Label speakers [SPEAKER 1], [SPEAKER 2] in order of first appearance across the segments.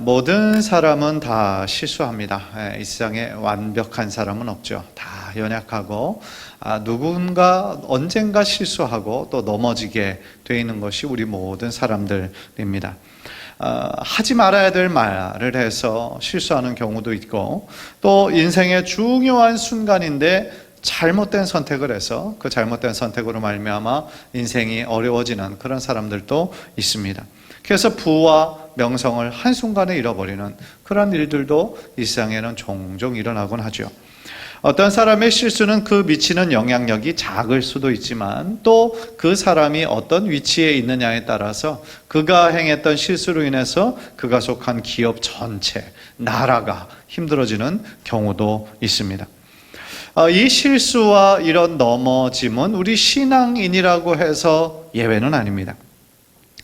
[SPEAKER 1] 모든 사람은 다 실수합니다. 이 세상에 완벽한 사람은 없죠. 다 연약하고 누군가 언젠가 실수하고 또 넘어지게 되어 있는 것이 우리 모든 사람들입니다. 하지 말아야 될 말을 해서 실수하는 경우도 있고, 또 인생의 중요한 순간인데 잘못된 선택을 해서 그 잘못된 선택으로 말미암아 인생이 어려워지는 그런 사람들도 있습니다. 그래서 부와 명성을 한순간에 잃어버리는 그런 일들도 이 세상에는 종종 일어나곤 하죠. 어떤 사람의 실수는 그 미치는 영향력이 작을 수도 있지만, 또 그 사람이 어떤 위치에 있느냐에 따라서 그가 행했던 실수로 인해서 그가 속한 기업 전체, 나라가 힘들어지는 경우도 있습니다. 이 실수와 이런 넘어짐은 우리 신앙인이라고 해서 예외는 아닙니다.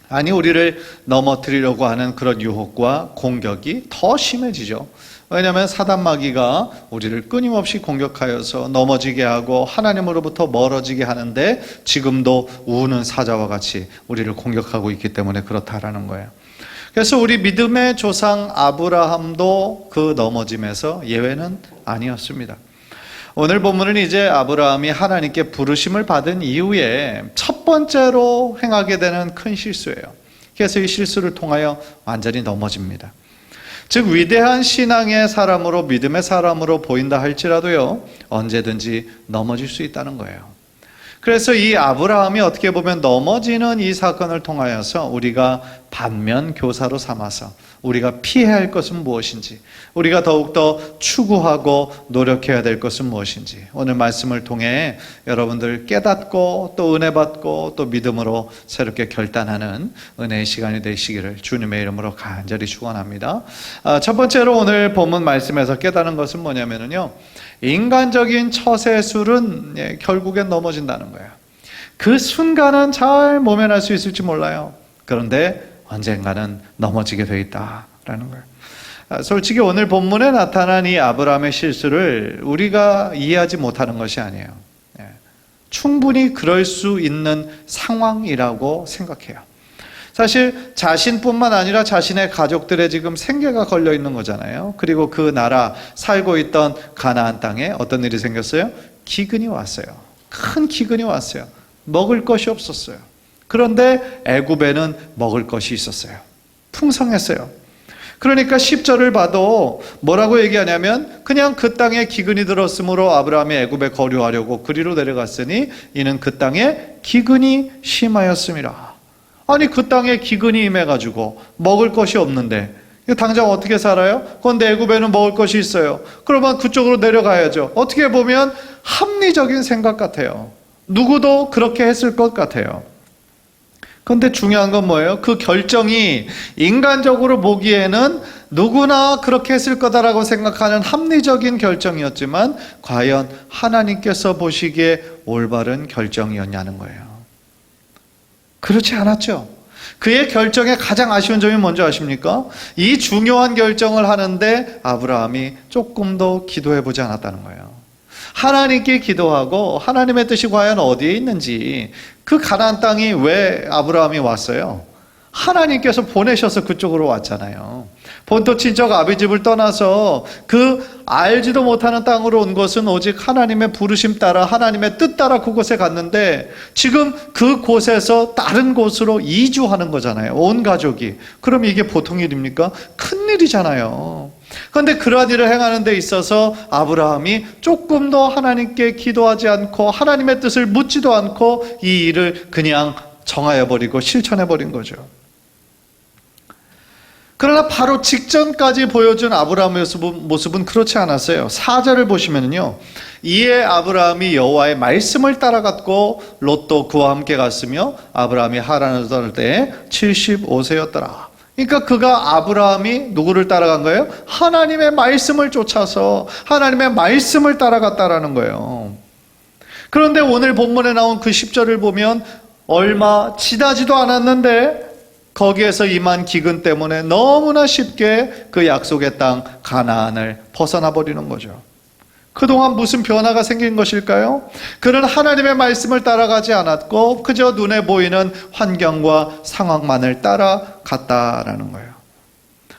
[SPEAKER 1] 아니, 우리를 넘어뜨리려고 하는 그런 유혹과 공격이 더 심해지죠. 왜냐하면 사단 마귀가 우리를 끊임없이 공격하여서 넘어지게 하고 하나님으로부터 멀어지게 하는데, 지금도 우는 사자와 같이 우리를 공격하고 있기 때문에 그렇다라는 거예요. 그래서 우리 믿음의 조상 아브라함도 그 넘어짐에서 예외는 아니었습니다. 오늘 본문은 이제 아브라함이 하나님께 부르심을 받은 이후에 첫 번째로 행하게 되는 큰 실수예요. 그래서 이 실수를 통하여 완전히 넘어집니다. 즉, 위대한 신앙의 사람으로, 믿음의 사람으로 보인다 할지라도요, 언제든지 넘어질 수 있다는 거예요. 그래서 이 아브라함이 어떻게 보면 넘어지는 이 사건을 통하여서 우리가 반면 교사로 삼아서 우리가 피해야 할 것은 무엇인지, 우리가 더욱더 추구하고 노력해야 될 것은 무엇인지, 오늘 말씀을 통해 여러분들 깨닫고 또 은혜 받고 또 믿음으로 새롭게 결단하는 은혜의 시간이 되시기를 주님의 이름으로 간절히 축원합니다. 첫 번째로 오늘 본문 말씀에서 깨닫는 것은 뭐냐면요, 인간적인 처세술은 결국엔 넘어진다는 거예요. 그 순간은 잘 모면할 수 있을지 몰라요. 그런데 언젠가는 넘어지게 되어 있다라는 거예요. 솔직히 오늘 본문에 나타난 이 아브라함의 실수를 우리가 이해하지 못하는 것이 아니에요. 충분히 그럴 수 있는 상황이라고 생각해요. 사실 자신뿐만 아니라 자신의 가족들의 지금 생계가 걸려 있는 거잖아요. 그리고 그 나라 살고 있던 가나안 땅에 어떤 일이 생겼어요? 기근이 왔어요. 큰 기근이 왔어요. 먹을 것이 없었어요. 그런데 애굽에는 먹을 것이 있었어요. 풍성했어요. 그러니까 10절을 봐도 뭐라고 얘기하냐면, 그냥 그 땅에 기근이 들었으므로 아브라함이 애굽에 거류하려고 그리로 내려갔으니 이는 그 땅에 기근이 심하였음이라. 아니, 그 땅에 기근이 임해가지고 먹을 것이 없는데 당장 어떻게 살아요? 그런데 애굽에는 먹을 것이 있어요. 그러면 그쪽으로 내려가야죠. 어떻게 보면 합리적인 생각 같아요. 누구도 그렇게 했을 것 같아요. 그런데 중요한 건 뭐예요? 그 결정이 인간적으로 보기에는 누구나 그렇게 했을 거다라고 생각하는 합리적인 결정이었지만, 과연 하나님께서 보시기에 올바른 결정이었냐는 거예요. 그렇지 않았죠. 그의 결정의 가장 아쉬운 점이 뭔지 아십니까? 이 중요한 결정을 하는데 아브라함이 조금도 기도해보지 않았다는 거예요. 하나님께 기도하고 하나님의 뜻이 과연 어디에 있는지, 그 가나안 땅이 왜 아브라함이 왔어요? 하나님께서 보내셔서 그쪽으로 왔잖아요. 본토 친척 아비 집을 떠나서 그 알지도 못하는 땅으로 온 것은 오직 하나님의 부르심 따라, 하나님의 뜻 따라 그곳에 갔는데, 지금 그곳에서 다른 곳으로 이주하는 거잖아요. 온 가족이. 그럼 이게 보통 일입니까? 큰 일이잖아요. 그런데 그러한 일을 행하는 데 있어서 아브라함이 조금 더 하나님께 기도하지 않고 하나님의 뜻을 묻지도 않고 이 일을 그냥 정하여버리고 실천해버린 거죠. 그러나 바로 직전까지 보여준 아브라함의 모습은 그렇지 않았어요. 4절을 보시면요, 이에 아브라함이 여호와의 말씀을 따라갔고 롯도 그와 함께 갔으며 아브라함이 하란을 떠날 때에 75세였더라. 그러니까 그가, 아브라함이 누구를 따라간 거예요? 하나님의 말씀을 쫓아서 하나님의 말씀을 따라갔다라는 거예요. 그런데 오늘 본문에 나온 그 10절을 보면 얼마 지나지도 않았는데 거기에서 임한 기근 때문에 너무나 쉽게 그 약속의 땅 가나안을 벗어나 버리는 거죠. 그동안 무슨 변화가 생긴 것일까요? 그는 하나님의 말씀을 따라가지 않았고 그저 눈에 보이는 환경과 상황만을 따라갔다라는 거예요.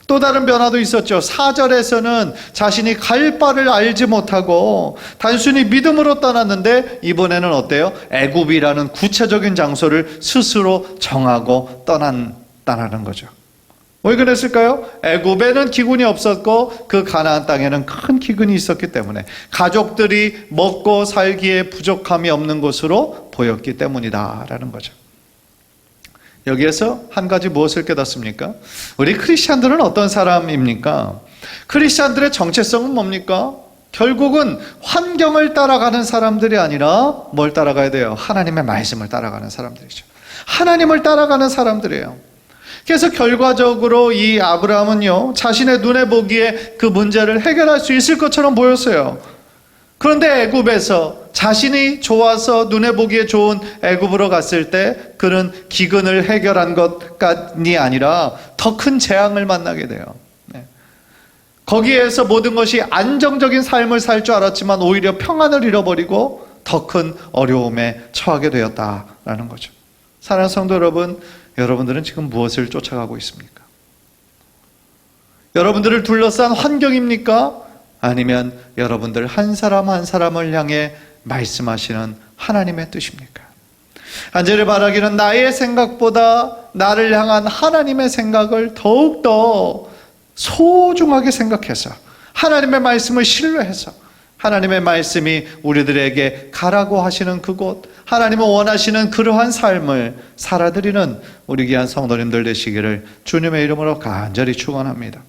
[SPEAKER 1] 또 다른 변화도 있었죠. 4절에서는 자신이 갈 바를 알지 못하고 단순히 믿음으로 떠났는데 이번에는 어때요? 애굽이라는 구체적인 장소를 스스로 정하고 떠난다는 거죠. 왜 그랬을까요? 애굽에는 기근이 없었고 그 가나안 땅에는 큰 기근이 있었기 때문에 가족들이 먹고 살기에 부족함이 없는 곳으로 보였기 때문이다라는 거죠. 여기에서 한 가지 무엇을 깨닫습니까? 우리 크리스찬들은 어떤 사람입니까? 크리스찬들의 정체성은 뭡니까? 결국은 환경을 따라가는 사람들이 아니라 뭘 따라가야 돼요? 하나님의 말씀을 따라가는 사람들이죠. 하나님을 따라가는 사람들이에요. 그래서 결과적으로 이 아브라함은요, 자신의 눈에 보기에 그 문제를 해결할 수 있을 것처럼 보였어요. 그런데 애굽에서 자신이 좋아서 눈에 보기에 좋은 애굽으로 갔을 때 그는 기근을 해결한 것이 아니라 더 큰 재앙을 만나게 돼요. 거기에서 모든 것이 안정적인 삶을 살 줄 알았지만 오히려 평안을 잃어버리고 더 큰 어려움에 처하게 되었다라는 거죠. 사랑하는 성도 여러분, 여러분들은 지금 무엇을 쫓아가고 있습니까? 여러분들을 둘러싼 환경입니까? 아니면 여러분들 한 사람 한 사람을 향해 말씀하시는 하나님의 뜻입니까? 한절에 말하기는 나의 생각보다 나를 향한 하나님의 생각을 더욱더 소중하게 생각해서 하나님의 말씀을 신뢰해서 하나님의 말씀이 우리들에게 가라고 하시는 그곳, 하나님은 원하시는 그러한 삶을 살아드리는 우리 귀한 성도님들 되시기를 주님의 이름으로 간절히 축원합니다.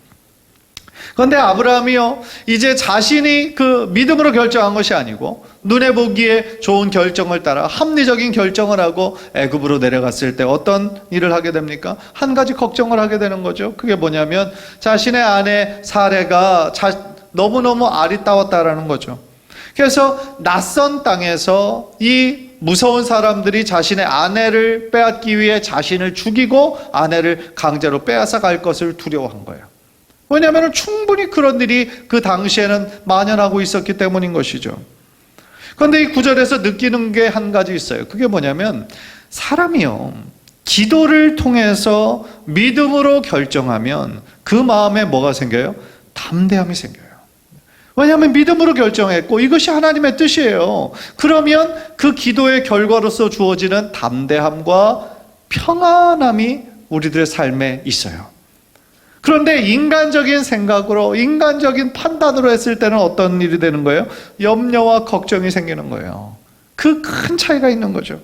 [SPEAKER 1] 그런데 아브라함이요, 이제 자신이 그 믿음으로 결정한 것이 아니고 눈에 보기에 좋은 결정을 따라 합리적인 결정을 하고 애굽으로 내려갔을 때 어떤 일을 하게 됩니까? 한 가지 걱정을 하게 되는 거죠. 그게 뭐냐면 자신의 아내 사레가 너무너무 아리따웠다라는 거죠. 그래서 낯선 땅에서 이 무서운 사람들이 자신의 아내를 빼앗기 위해 자신을 죽이고 아내를 강제로 빼앗아 갈 것을 두려워한 거예요. 왜냐하면 충분히 그런 일이 그 당시에는 만연하고 있었기 때문인 것이죠. 그런데 이 구절에서 느끼는 게 한 가지 있어요. 그게 뭐냐면 사람이요, 기도를 통해서 믿음으로 결정하면 그 마음에 뭐가 생겨요? 담대함이 생겨요. 왜냐하면 믿음으로 결정했고 이것이 하나님의 뜻이에요. 그러면 그 기도의 결과로서 주어지는 담대함과 평안함이 우리들의 삶에 있어요. 그런데 인간적인 생각으로, 인간적인 판단으로 했을 때는 어떤 일이 되는 거예요? 염려와 걱정이 생기는 거예요. 그 큰 차이가 있는 거죠.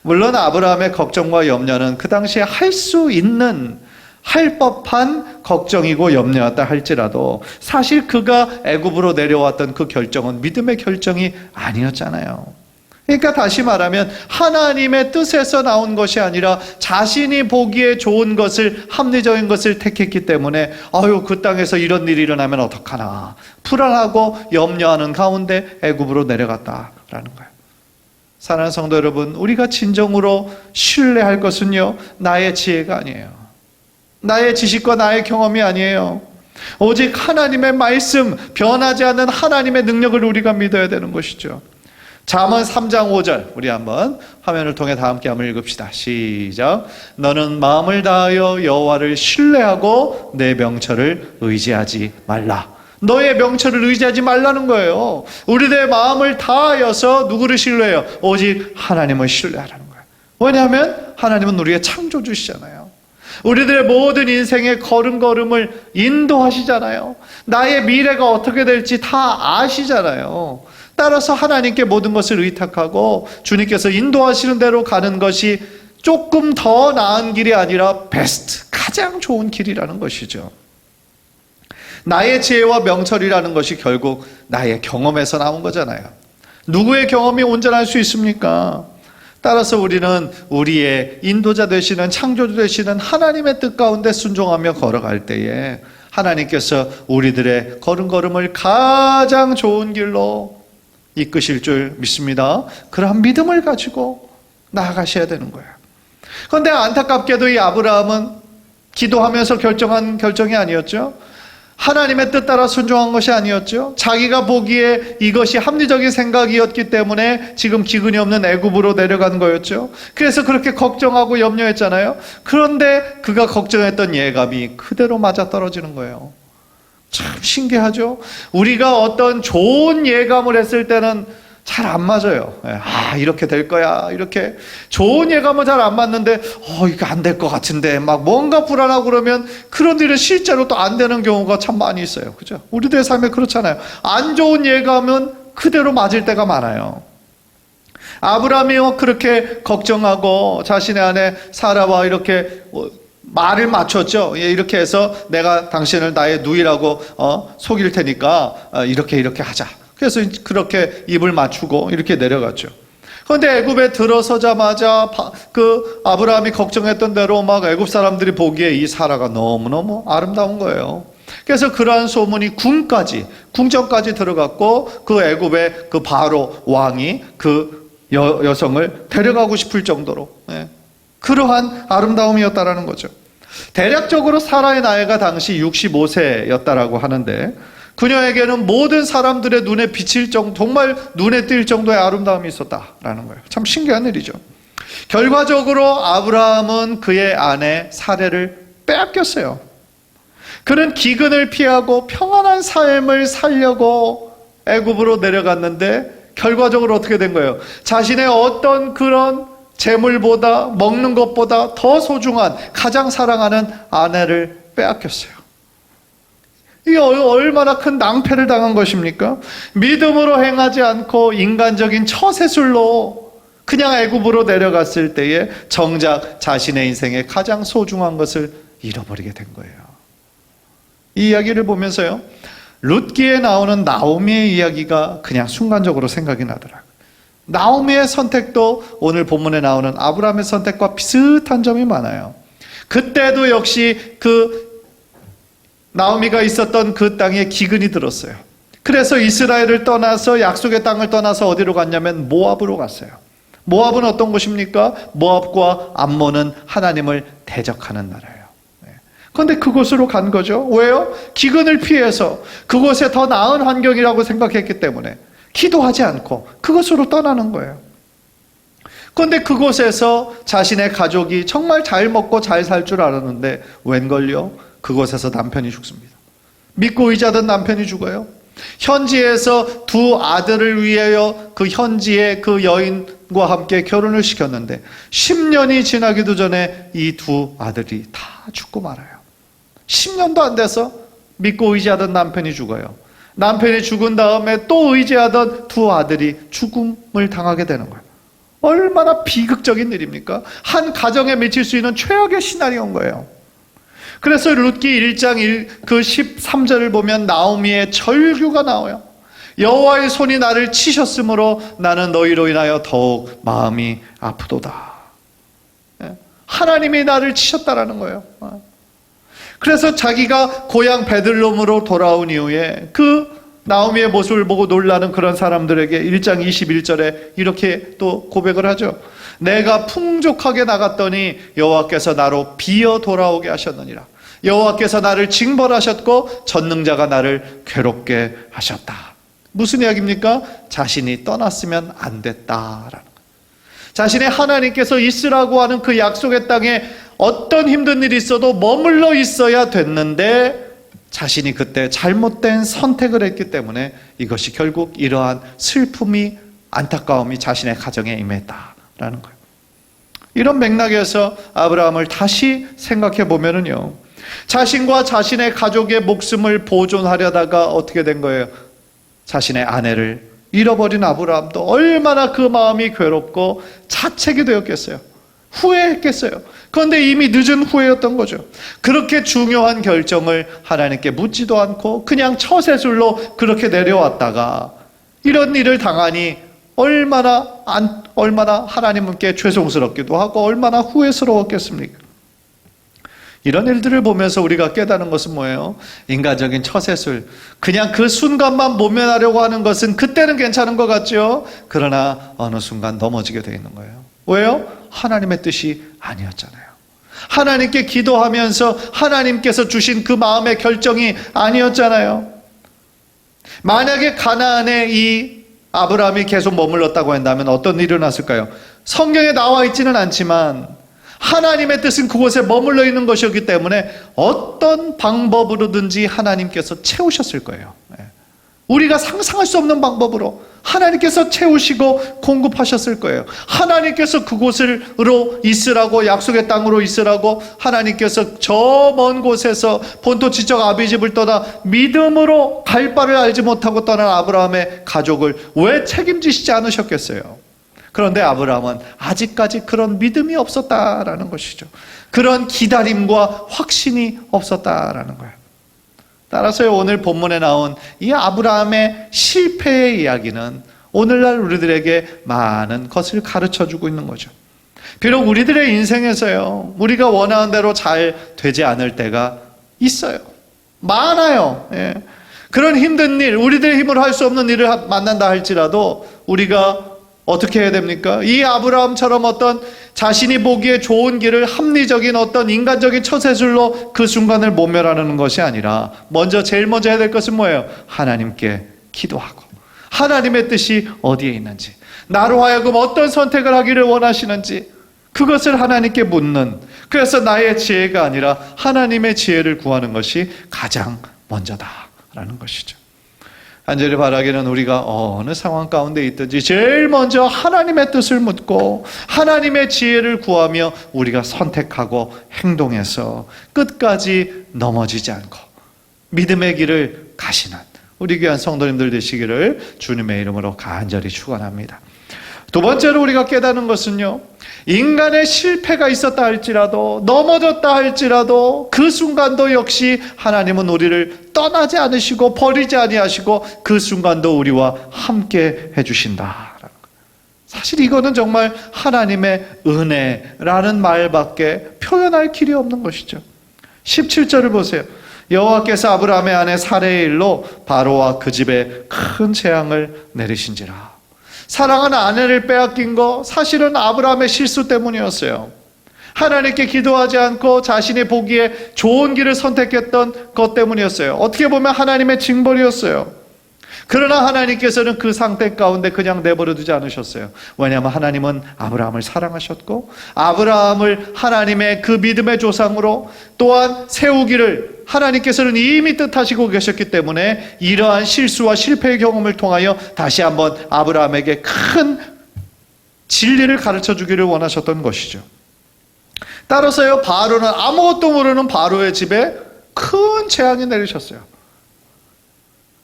[SPEAKER 1] 물론 아브라함의 걱정과 염려는 그 당시에 할 수 있는, 할 법한 걱정이고 염려였다 할지라도 사실 그가 애굽으로 내려왔던 그 결정은 믿음의 결정이 아니었잖아요. 그러니까 다시 말하면 하나님의 뜻에서 나온 것이 아니라 자신이 보기에 좋은 것을, 합리적인 것을 택했기 때문에 그 땅에서 이런 일이 일어나면 어떡하나 불안하고 염려하는 가운데 애굽으로 내려갔다라는 거예요. 사랑하는 성도 여러분, 우리가 진정으로 신뢰할 것은요, 나의 지혜가 아니에요. 나의 지식과 나의 경험이 아니에요. 오직 하나님의 말씀, 변하지 않는 하나님의 능력을 우리가 믿어야 되는 것이죠. 잠언 3장 5절 우리 한번 화면을 통해 다 함께 한번 읽읍시다. 시작. 너는 마음을 다하여 여호와를 신뢰하고 내 명철을 의지하지 말라. 너의 명철을 의지하지 말라는 거예요. 우리들의 마음을 다하여서 누구를 신뢰해요? 오직 하나님을 신뢰하라는 거예요. 왜냐하면 하나님은 우리의 창조주시잖아요. 우리들의 모든 인생의 걸음걸음을 인도하시잖아요. 나의 미래가 어떻게 될지 다 아시잖아요. 따라서 하나님께 모든 것을 의탁하고 주님께서 인도하시는 대로 가는 것이 조금 더 나은 길이 아니라 베스트, 가장 좋은 길이라는 것이죠. 나의 지혜와 명철이라는 것이 결국 나의 경험에서 나온 거잖아요. 누구의 경험이 온전할 수 있습니까? 따라서 우리는 우리의 인도자 되시는, 창조주 되시는 하나님의 뜻 가운데 순종하며 걸어갈 때에 하나님께서 우리들의 걸음걸음을 가장 좋은 길로 이끄실 줄 믿습니다. 그러한 믿음을 가지고 나아가셔야 되는 거예요. 그런데 안타깝게도 이 아브라함은 기도하면서 결정한 결정이 아니었죠. 하나님의 뜻 따라 순종한 것이 아니었죠. 자기가 보기에 이것이 합리적인 생각이었기 때문에 지금 기근이 없는 애굽으로 내려간 거였죠. 그래서 그렇게 걱정하고 염려했잖아요. 그런데 그가 걱정했던 예감이 그대로 맞아떨어지는 거예요. 참 신기하죠. 우리가 어떤 좋은 예감을 했을 때는 잘 안 맞아요. 이렇게 될 거야. 이렇게 좋은 예감은 잘 안 맞는데 이거 안 될 것 같은데 막 뭔가 불안하고 그러면 그런 일은 실제로 또 안 되는 경우가 참 많이 있어요. 그죠? 우리들의 삶에 그렇잖아요. 안 좋은 예감은 그대로 맞을 때가 많아요. 아브라함이 그렇게 걱정하고 자신의 아내 사라와 이렇게 말을 맞췄죠. 이렇게 해서 내가 당신을 나의 누이라고 속일 테니까 이렇게 하자. 그래서 그렇게 입을 맞추고 이렇게 내려갔죠. 그런데 애굽에 들어서자마자 그 아브라함이 걱정했던 대로 막 애굽 사람들이 보기에 이 사라가 너무너무 아름다운 거예요. 그래서 그러한 소문이 궁전까지 들어갔고 그 애굽의 그 바로 왕이 그 여성을 데려가고 싶을 정도로 그러한 아름다움이었다라는 거죠. 대략적으로 사라의 나이가 당시 65세였다라고 하는데 그녀에게는 모든 사람들의 눈에 비칠 정도, 정말 눈에 띌 정도의 아름다움이 있었다라는 거예요. 참 신기한 일이죠. 결과적으로 아브라함은 그의 아내 사레를 빼앗겼어요. 그는 기근을 피하고 평안한 삶을 살려고 애굽으로 내려갔는데 결과적으로 어떻게 된 거예요? 자신의 어떤 그런 재물보다 먹는 것보다 더 소중한 가장 사랑하는 아내를 빼앗겼어요. 이게 얼마나 큰 낭패를 당한 것입니까? 믿음으로 행하지 않고 인간적인 처세술로 그냥 애굽으로 내려갔을 때에 정작 자신의 인생에 가장 소중한 것을 잃어버리게 된 거예요. 이 이야기를 보면서요, 룻기에 나오는 나오미의 이야기가 그냥 순간적으로 생각이 나더라고요. 나오미의 선택도 오늘 본문에 나오는 아브라함의 선택과 비슷한 점이 많아요. 그때도 역시 나오미가 있었던 그 땅에 기근이 들었어요. 그래서 이스라엘을 떠나서 약속의 땅을 떠나서 어디로 갔냐면 모압으로 갔어요. 모압은 어떤 곳입니까? 모압과 암몬은 하나님을 대적하는 나라예요. 그런데 그곳으로 간 거죠. 왜요? 기근을 피해서 그곳에 더 나은 환경이라고 생각했기 때문에 기도하지 않고 그곳으로 떠나는 거예요. 그런데 그곳에서 자신의 가족이 정말 잘 먹고 잘 살 줄 알았는데 웬걸요? 그곳에서 남편이 죽습니다. 믿고 의지하던 남편이 죽어요. 현지에서 두 아들을 위하여 그 현지의 그 여인과 함께 결혼을 시켰는데 10년이 지나기도 전에 이 두 아들이 다 죽고 말아요. 10년도 안 돼서 믿고 의지하던 남편이 죽어요. 남편이 죽은 다음에 또 의지하던 두 아들이 죽음을 당하게 되는 거예요. 얼마나 비극적인 일입니까? 한 가정에 미칠 수 있는 최악의 시나리오인 거예요. 그래서 룻기 1장 그 13절을 보면 나오미의 절규가 나와요. 여호와의 손이 나를 치셨으므로 나는 너희로 인하여 더욱 마음이 아프도다. 하나님이 나를 치셨다라는 거예요. 그래서 자기가 고향 베들레헴으로 돌아온 이후에 그 나오미의 모습을 보고 놀라는 그런 사람들에게 1장 21절에 이렇게 또 고백을 하죠. 내가 풍족하게 나갔더니 여호와께서 나로 비어 돌아오게 하셨느니라. 여호와께서 나를 징벌하셨고 전능자가 나를 괴롭게 하셨다. 무슨 이야기입니까? 자신이 떠났으면 안 됐다라는 거예요. 자신의 하나님께서 있으라고 하는 그 약속의 땅에 어떤 힘든 일이 있어도 머물러 있어야 됐는데 자신이 그때 잘못된 선택을 했기 때문에 이것이 결국 이러한 슬픔이 안타까움이 자신의 가정에 임했다라는 거예요. 이런 맥락에서 아브라함을 다시 생각해 보면은요, 자신과 자신의 가족의 목숨을 보존하려다가 어떻게 된 거예요? 자신의 아내를 잃어버린 아브라함도 얼마나 그 마음이 괴롭고 자책이 되었겠어요. 후회했겠어요. 그런데 이미 늦은 후회였던 거죠. 그렇게 중요한 결정을 하나님께 묻지도 않고 그냥 처세술로 그렇게 내려왔다가 이런 일을 당하니 얼마나 하나님께 죄송스럽기도 하고 얼마나 후회스러웠겠습니까? 이런 일들을 보면서 우리가 깨닫는 것은 뭐예요? 인간적인 처세술, 그냥 그 순간만 모면하려고 하는 것은 그때는 괜찮은 것 같죠? 그러나 어느 순간 넘어지게 되어 있는 거예요. 왜요? 하나님의 뜻이 아니었잖아요. 하나님께 기도하면서 하나님께서 주신 그 마음의 결정이 아니었잖아요. 만약에 가나안에 이 아브라함이 계속 머물렀다고 한다면 어떤 일이 일어났을까요? 성경에 나와 있지는 않지만 하나님의 뜻은 그곳에 머물러 있는 것이었기 때문에 어떤 방법으로든지 하나님께서 채우셨을 거예요. 우리가 상상할 수 없는 방법으로 하나님께서 채우시고 공급하셨을 거예요. 하나님께서 그곳으로 있으라고, 약속의 땅으로 있으라고 하나님께서 저 먼 곳에서 본토 지적 아비집을 떠나 믿음으로 갈 바를 알지 못하고 떠난 아브라함의 가족을 왜 책임지시지 않으셨겠어요? 그런데 아브라함은 아직까지 그런 믿음이 없었다라는 것이죠. 그런 기다림과 확신이 없었다라는 거예요. 따라서 오늘 본문에 나온 이 아브라함의 실패의 이야기는 오늘날 우리들에게 많은 것을 가르쳐주고 있는 거죠. 비록 우리들의 인생에서요, 우리가 원하는 대로 잘 되지 않을 때가 있어요. 많아요. 예. 그런 힘든 일, 우리들의 힘으로 할 수 없는 일을 만난다 할지라도 우리가 어떻게 해야 됩니까? 이 아브라함처럼 어떤 자신이 보기에 좋은 길을 합리적인 어떤 인간적인 처세술로 그 순간을 모멸하는 것이 아니라 제일 먼저 해야 될 것은 뭐예요? 하나님께 기도하고 하나님의 뜻이 어디에 있는지, 나로 하여금 어떤 선택을 하기를 원하시는지 그것을 하나님께 묻는, 그래서 나의 지혜가 아니라 하나님의 지혜를 구하는 것이 가장 먼저다라는 것이죠. 간절히 바라기는 우리가 어느 상황 가운데 있든지 제일 먼저 하나님의 뜻을 묻고 하나님의 지혜를 구하며 우리가 선택하고 행동해서 끝까지 넘어지지 않고 믿음의 길을 가시는 우리 귀한 성도님들 되시기를 주님의 이름으로 간절히 축원합니다. 두 번째로 우리가 깨닫는 것은요, 인간의 실패가 있었다 할지라도, 넘어졌다 할지라도 그 순간도 역시 하나님은 우리를 떠나지 않으시고 버리지 아니하시고 그 순간도 우리와 함께 해주신다. 사실 이거는 정말 하나님의 은혜라는 말밖에 표현할 길이 없는 것이죠. 17절을 보세요. 여호와께서 아브라함의 아내 사레의 일로 바로와 그 집에 큰 재앙을 내리신지라. 사랑하는 아내를 빼앗긴 거 사실은 아브라함의 실수 때문이었어요. 하나님께 기도하지 않고 자신이 보기에 좋은 길을 선택했던 것 때문이었어요. 어떻게 보면 하나님의 징벌이었어요. 그러나 하나님께서는 그 상태 가운데 그냥 내버려 두지 않으셨어요. 왜냐하면 하나님은 아브라함을 사랑하셨고 아브라함을 하나님의 그 믿음의 조상으로 또한 세우기를 하나님께서는 이미 뜻하시고 계셨기 때문에 이러한 실수와 실패의 경험을 통하여 다시 한번 아브라함에게 큰 진리를 가르쳐 주기를 원하셨던 것이죠. 따라서요, 바로는 아무것도 모르는 바로의 집에 큰 재앙이 내리셨어요.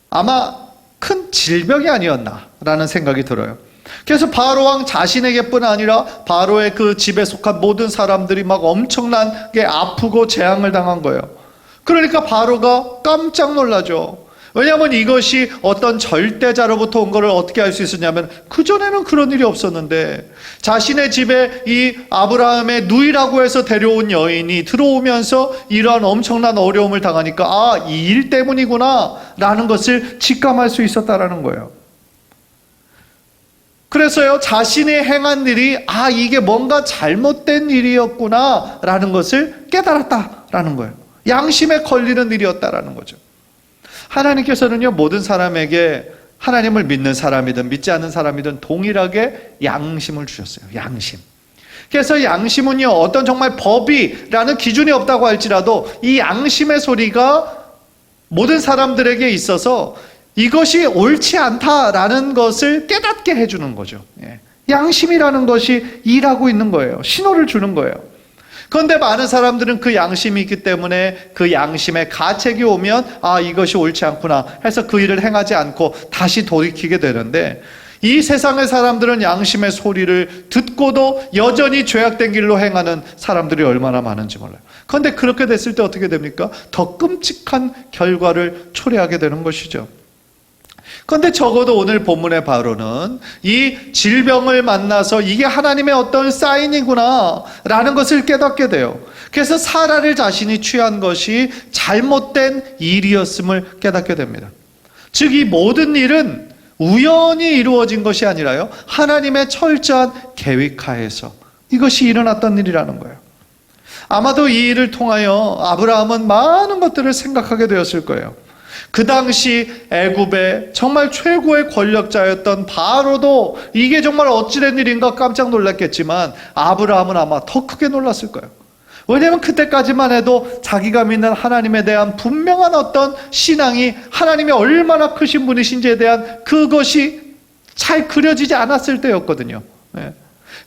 [SPEAKER 1] 아마 큰 질병이 아니었나라는 생각이 들어요. 그래서 바로 왕 자신에게뿐 아니라 바로의 그 집에 속한 모든 사람들이 막 엄청나게 아프고 재앙을 당한 거예요. 그러니까 바로가 깜짝 놀라죠. 왜냐하면 이것이 어떤 절대자로부터 온 것을 어떻게 알 수 있었냐면 그전에는 그런 일이 없었는데 자신의 집에 이 아브라함의 누이라고 해서 데려온 여인이 들어오면서 이러한 엄청난 어려움을 당하니까 이 일 때문이구나 라는 것을 직감할 수 있었다라는 거예요. 그래서요, 자신이 행한 일이 이게 뭔가 잘못된 일이었구나 라는 것을 깨달았다라는 거예요. 양심에 걸리는 일이었다라는 거죠. 하나님께서는요, 모든 사람에게 하나님을 믿는 사람이든 믿지 않는 사람이든 동일하게 양심을 주셨어요. 양심. 그래서 양심은요, 어떤 정말 법이라는 기준이 없다고 할지라도 이 양심의 소리가 모든 사람들에게 있어서 이것이 옳지 않다라는 것을 깨닫게 해주는 거죠. 양심이라는 것이 일하고 있는 거예요. 신호를 주는 거예요. 그런데 많은 사람들은 그 양심이 있기 때문에 그 양심의 가책이 오면 이것이 옳지 않구나 해서 그 일을 행하지 않고 다시 돌이키게 되는데, 이 세상의 사람들은 양심의 소리를 듣고도 여전히 죄악된 길로 행하는 사람들이 얼마나 많은지 몰라요. 그런데 그렇게 됐을 때 어떻게 됩니까? 더 끔찍한 결과를 초래하게 되는 것이죠. 그런데 적어도 오늘 본문의 바로는 이 질병을 만나서 이게 하나님의 어떤 사인이구나 라는 것을 깨닫게 돼요. 그래서 사라를 자신이 취한 것이 잘못된 일이었음을 깨닫게 됩니다. 즉, 이 모든 일은 우연히 이루어진 것이 아니라요, 하나님의 철저한 계획하에서 이것이 일어났던 일이라는 거예요. 아마도 이 일을 통하여 아브라함은 많은 것들을 생각하게 되었을 거예요. 그 당시 애굽의 정말 최고의 권력자였던 바로도 이게 정말 어찌된 일인가 깜짝 놀랐겠지만 아브라함은 아마 더 크게 놀랐을 거예요. 왜냐하면 그때까지만 해도 자기가 믿는 하나님에 대한 분명한 어떤 신앙이 하나님이 얼마나 크신 분이신지에 대한 그것이 잘 그려지지 않았을 때였거든요.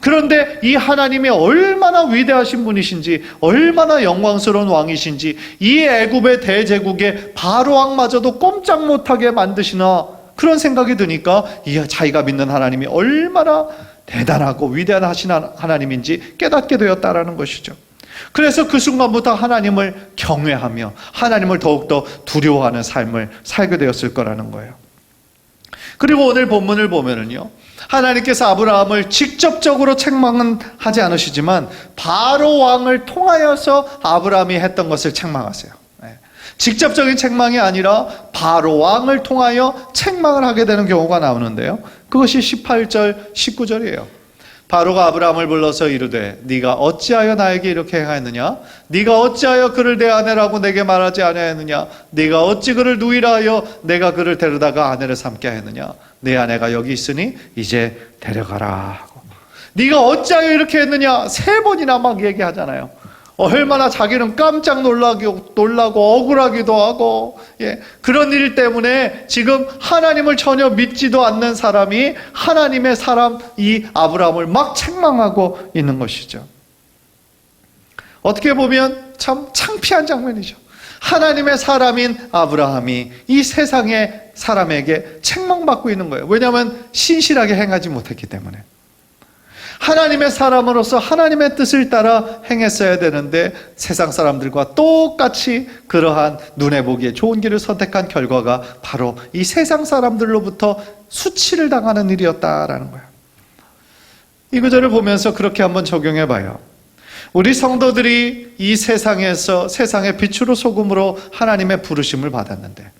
[SPEAKER 1] 그런데 이 하나님이 얼마나 위대하신 분이신지, 얼마나 영광스러운 왕이신지, 이 애굽의 대제국의 바로왕마저도 꼼짝 못하게 만드시나 그런 생각이 드니까 자기가 믿는 하나님이 얼마나 대단하고 위대한 하나님인지 깨닫게 되었다라는 것이죠. 그래서 그 순간부터 하나님을 경외하며 하나님을 더욱더 두려워하는 삶을 살게 되었을 거라는 거예요. 그리고 오늘 본문을 보면은요, 하나님께서 아브라함을 직접적으로 책망은 하지 않으시지만 바로 왕을 통하여서 아브라함이 했던 것을 책망하세요. 직접적인 책망이 아니라 바로 왕을 통하여 책망을 하게 되는 경우가 나오는데요, 그것이 18절 19절이에요 바로가 아브라함을 불러서 이르되 네가 어찌하여 나에게 이렇게 행하였느냐? 네가 어찌하여 그를 내 아내라고 내게 말하지 아니하였느냐? 네가 어찌 그를 누이라 하여 내가 그를 데려다가 아내를 삼게 하였느냐? 내 아내가 여기 있으니 이제 데려가라 하고, 네가 어찌하여 이렇게 했느냐? 3번이나 막 얘기하잖아요. 얼마나 자기는 깜짝 놀라고 억울하기도 하고, 그런 일 때문에 지금 하나님을 전혀 믿지도 않는 사람이 하나님의 사람 이 아브라함을 막 책망하고 있는 것이죠. 어떻게 보면 참 창피한 장면이죠. 하나님의 사람인 아브라함이 이 세상의 사람에게 책망받고 있는 거예요. 왜냐하면 신실하게 행하지 못했기 때문에. 하나님의 사람으로서 하나님의 뜻을 따라 행했어야 되는데 세상 사람들과 똑같이 그러한 눈에 보기에 좋은 길을 선택한 결과가 바로 이 세상 사람들로부터 수치를 당하는 일이었다라는 거예요. 이 구절을 보면서 그렇게 한번 적용해 봐요. 우리 성도들이 이 세상에서 세상의 빛으로 소금으로 하나님의 부르심을 받았는데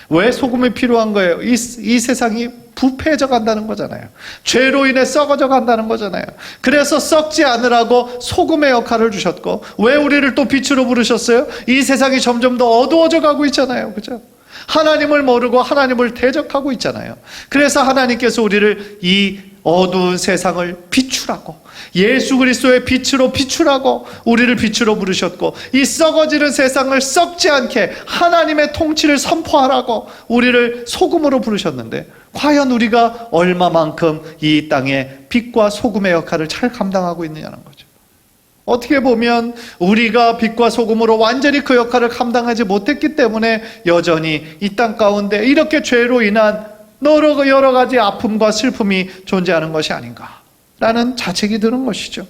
[SPEAKER 1] 왜 소금이 필요한 거예요? 이 세상이 부패해져 간다는 거잖아요. 죄로 인해 썩어져 간다는 거잖아요. 그래서 썩지 않으라고 소금의 역할을 주셨고, 왜 우리를 또 빛으로 부르셨어요? 이 세상이 점점 더 어두워져 가고 있잖아요. 그죠? 하나님을 모르고 하나님을 대적하고 있잖아요. 그래서 하나님께서 우리를 이 어두운 세상을 비추라고, 예수 그리스도의 빛으로 비추라고 우리를 빛으로 부르셨고, 이 썩어지는 세상을 썩지 않게 하나님의 통치를 선포하라고 우리를 소금으로 부르셨는데, 과연 우리가 얼마만큼 이 땅의 빛과 소금의 역할을 잘 감당하고 있느냐는 거죠. 어떻게 보면 우리가 빛과 소금으로 완전히 그 역할을 감당하지 못했기 때문에 여전히 이 땅 가운데 이렇게 죄로 인한 여러 가지 아픔과 슬픔이 존재하는 것이 아닌가라는 자책이 드는 것이죠.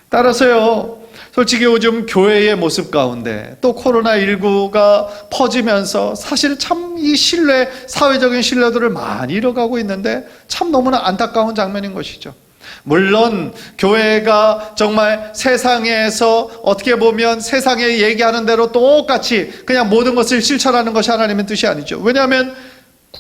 [SPEAKER 1] 따라서요, 솔직히 요즘 교회의 모습 가운데 또 코로나19가 퍼지면서 사실 참 이 신뢰, 사회적인 신뢰도를 많이 잃어가고 있는데 참 너무나 안타까운 장면인 것이죠. 물론 교회가 정말 세상에서 어떻게 보면 세상에 얘기하는 대로 똑같이 그냥 모든 것을 실천하는 것이 하나님의 뜻이 아니죠. 왜냐하면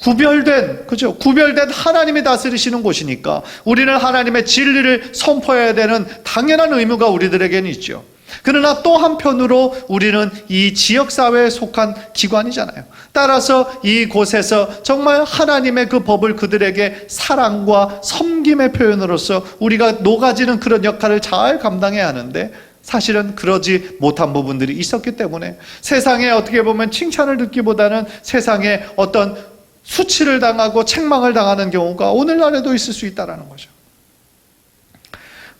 [SPEAKER 1] 구별된 하나님이 다스리시는 곳이니까 우리는 하나님의 진리를 선포해야 되는 당연한 의무가 우리들에게는 있죠. 그러나 또 한편으로 우리는 이 지역사회에 속한 기관이잖아요. 따라서 이곳에서 정말 하나님의 그 법을 그들에게 사랑과 섬김의 표현으로서 우리가 녹아지는 그런 역할을 잘 감당해야 하는데, 사실은 그러지 못한 부분들이 있었기 때문에 세상에 어떻게 보면 칭찬을 듣기보다는 세상에 어떤 수치를 당하고 책망을 당하는 경우가 오늘날에도 있을 수 있다는 거죠.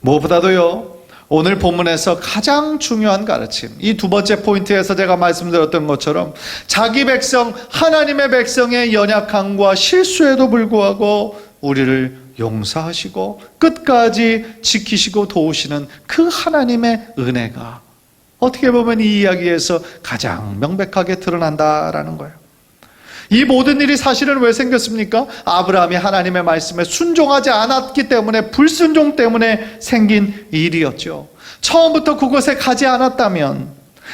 [SPEAKER 1] 무엇보다도요, 오늘 본문에서 가장 중요한 가르침, 이 두 번째 포인트에서 제가 말씀드렸던 것처럼 자기 백성, 하나님의 백성의 연약함과 실수에도 불구하고 우리를 용서하시고 끝까지 지키시고 도우시는 그 하나님의 은혜가 어떻게 보면 이 이야기에서 가장 명백하게 드러난다라는 거예요. 이 모든 일이 사실은 왜 생겼습니까? 아브라함이 하나님의 말씀에 순종하지 않았기 때문에, 불순종 때문에 생긴 일이었죠. 처음부터 그곳에 가지 않았다면,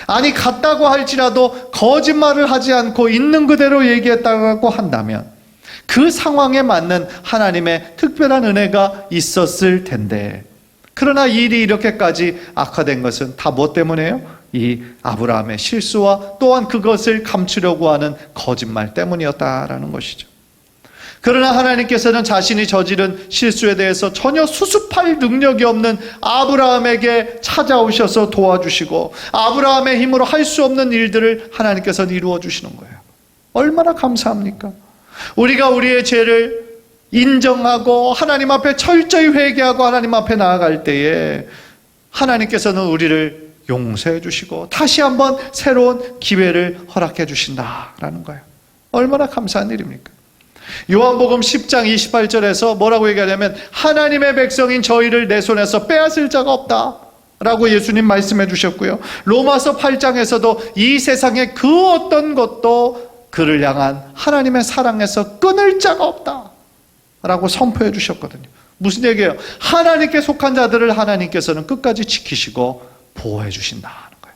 [SPEAKER 1] 아니 갔다고 할지라도 거짓말을 하지 않고 있는 그대로 얘기했다고 한다면 그 상황에 맞는 하나님의 특별한 은혜가 있었을 텐데, 그러나 일이 이렇게까지 악화된 것은 다 뭐 때문이에요? 이 아브라함의 실수와 또한 그것을 감추려고 하는 거짓말 때문이었다라는 것이죠. 그러나 하나님께서는 자신이 저지른 실수에 대해서 전혀 수습할 능력이 없는 아브라함에게 찾아오셔서 도와주시고 아브라함의 힘으로 할 수 없는 일들을 하나님께서는 이루어 주시는 거예요. 얼마나 감사합니까? 우리가 우리의 죄를 인정하고 하나님 앞에 철저히 회개하고 하나님 앞에 나아갈 때에 하나님께서는 우리를 용서해 주시고 다시 한번 새로운 기회를 허락해 주신다라는 거예요. 얼마나 감사한 일입니까? 요한복음 10장 28절에서 뭐라고 얘기하냐면 하나님의 백성인 저희를 내 손에서 빼앗을 자가 없다 라고 예수님 말씀해 주셨고요. 로마서 8장에서도 이 세상의 그 어떤 것도 그를 향한 하나님의 사랑에서 끊을 자가 없다 라고 선포해 주셨거든요. 무슨 얘기예요? 하나님께 속한 자들을 하나님께서는 끝까지 지키시고 보호해 주신다는 거예요.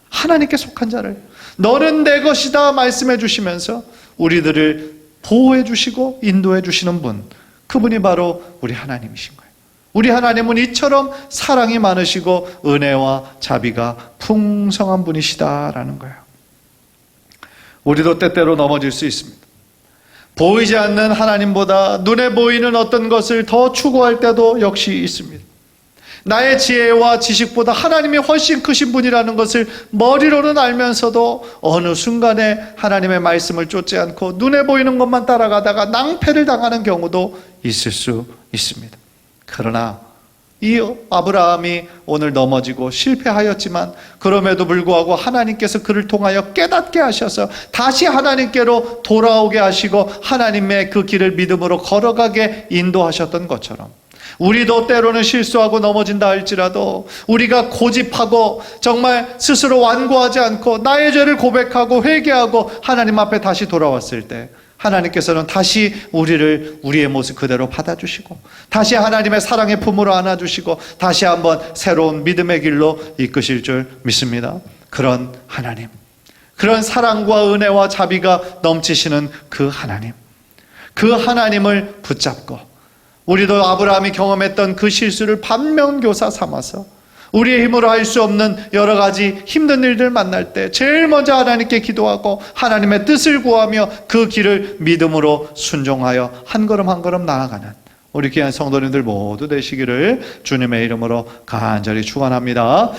[SPEAKER 1] 하나님께 속한 자를 너는 내 것이다 말씀해 주시면서 우리들을 보호해 주시고 인도해 주시는 분, 그분이 바로 우리 하나님이신 거예요. 우리 하나님은 이처럼 사랑이 많으시고 은혜와 자비가 풍성한 분이시다라는 거예요. 우리도 때때로 넘어질 수 있습니다. 보이지 않는 하나님보다 눈에 보이는 어떤 것을 더 추구할 때도 역시 있습니다. 나의 지혜와 지식보다 하나님이 훨씬 크신 분이라는 것을 머리로는 알면서도 어느 순간에 하나님의 말씀을 쫓지 않고 눈에 보이는 것만 따라가다가 낭패를 당하는 경우도 있을 수 있습니다. 그러나 이 아브라함이 오늘 넘어지고 실패하였지만 그럼에도 불구하고 하나님께서 그를 통하여 깨닫게 하셔서 다시 하나님께로 돌아오게 하시고 하나님의 그 길을 믿음으로 걸어가게 인도하셨던 것처럼 우리도 때로는 실수하고 넘어진다 할지라도 우리가 고집하고 정말 스스로 완고하지 않고 나의 죄를 고백하고 회개하고 하나님 앞에 다시 돌아왔을 때 하나님께서는 다시 우리를 우리의 모습 그대로 받아주시고 다시 하나님의 사랑의 품으로 안아주시고 다시 한번 새로운 믿음의 길로 이끄실 줄 믿습니다. 그런 하나님, 그런 사랑과 은혜와 자비가 넘치시는 그 하나님, 그 하나님을 붙잡고 우리도 아브라함이 경험했던 그 실수를 반면교사 삼아서 우리의 힘으로 할 수 없는 여러 가지 힘든 일들 만날 때 제일 먼저 하나님께 기도하고 하나님의 뜻을 구하며 그 길을 믿음으로 순종하여 한 걸음 한 걸음 나아가는 우리 귀한 성도님들 모두 되시기를 주님의 이름으로 간절히 축원합니다.